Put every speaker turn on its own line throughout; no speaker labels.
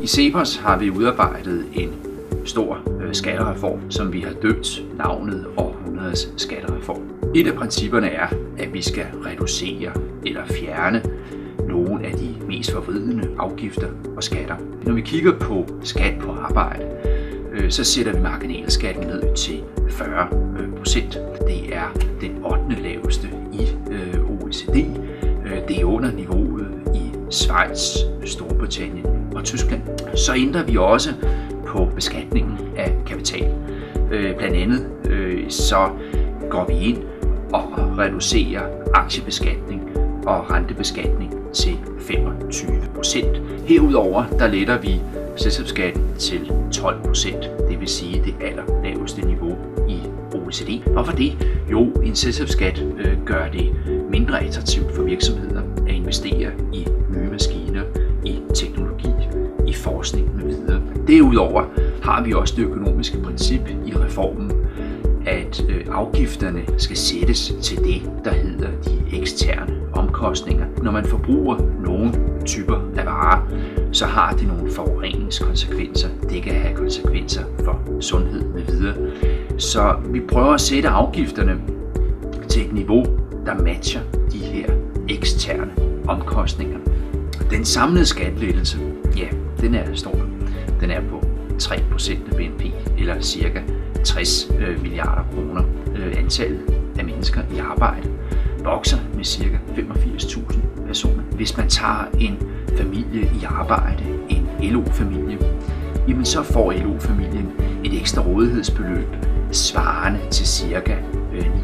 I CEPOS har vi udarbejdet en stor skattereform, som vi har døbt navnet århundredets skattereform. Et af principperne er, at vi skal reducere eller fjerne nogle af de mest forvridende afgifter og skatter. Når vi kigger på skat på arbejde, så sætter vi marginalskatten ned til 40%. Det er den 8. laveste i OECD. Det er under niveauet i Schweiz, Storbritannien og Tyskland. Så ændrer vi også på beskatningen af kapital. Blandt andet så går vi ind og reducerer aktiebeskatning og rentebeskatning til 25%. Herudover der letter vi selskabsskatten til 12%, det vil sige det allerlaveste niveau i OECD. Hvorfor det? Jo, en selskabsskat gør det mindre attraktivt for virksomheder at investere i nye maskiner, i teknologi, i forskning med videre. Derudover har vi også det økonomiske princip i reformen, at afgifterne skal sættes til det, der hedder de eksterne omkostninger. Når man forbruger nogle typer af varer, så har det nogle forureningskonsekvenser. Det kan have konsekvenser for sundhed med videre. Så vi prøver at sætte afgifterne til et niveau, der matcher de her eksterne omkostninger. Den samlede skattelettelse, ja, den er stor. Den er på 3% af BNP, eller cirka 60 milliarder kroner. Antallet af mennesker i arbejde vokser med cirka 85.000 personer. Hvis man tager en familie i arbejde, en LO-familie, jamen så får LO-familien et ekstra rådighedsbeløb svarende til cirka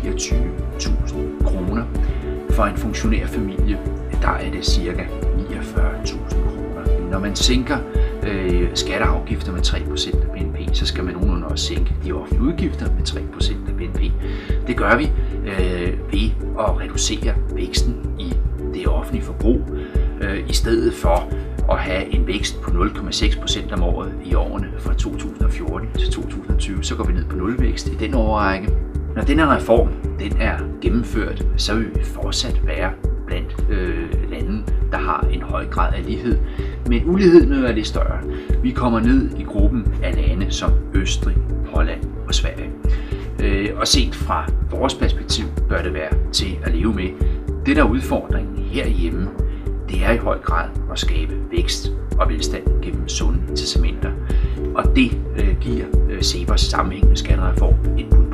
29.000 kroner. For en funktionærfamilie, der er det cirka 49.000 kroner. Når man sænker skatteafgifter med 3% af BNP, så skal man nogenlunde også sænke de offentlige udgifter med 3% af BNP. Det gør vi ved at reducere væksten i det offentlige forbrug, i stedet for at have en vækst på 0,6% om året i årene fra 2014 til 2020, så går vi ned på nulvækst i den årrække. Når denne reform den er gennemført, så vil vi fortsat være blandt lande, der har en høj grad af lighed, men uligheden er lidt større. Vi kommer ned i gruppen af lande som Østrig, Holland og Sverige. Og set fra vores perspektiv bør det være til at leve med. Det der er udfordringen herhjemme, det er i høj grad at skabe vækst og velstand gennem sunde incitamenter. Og det giver CEPOS sammenhængende skattereform et bud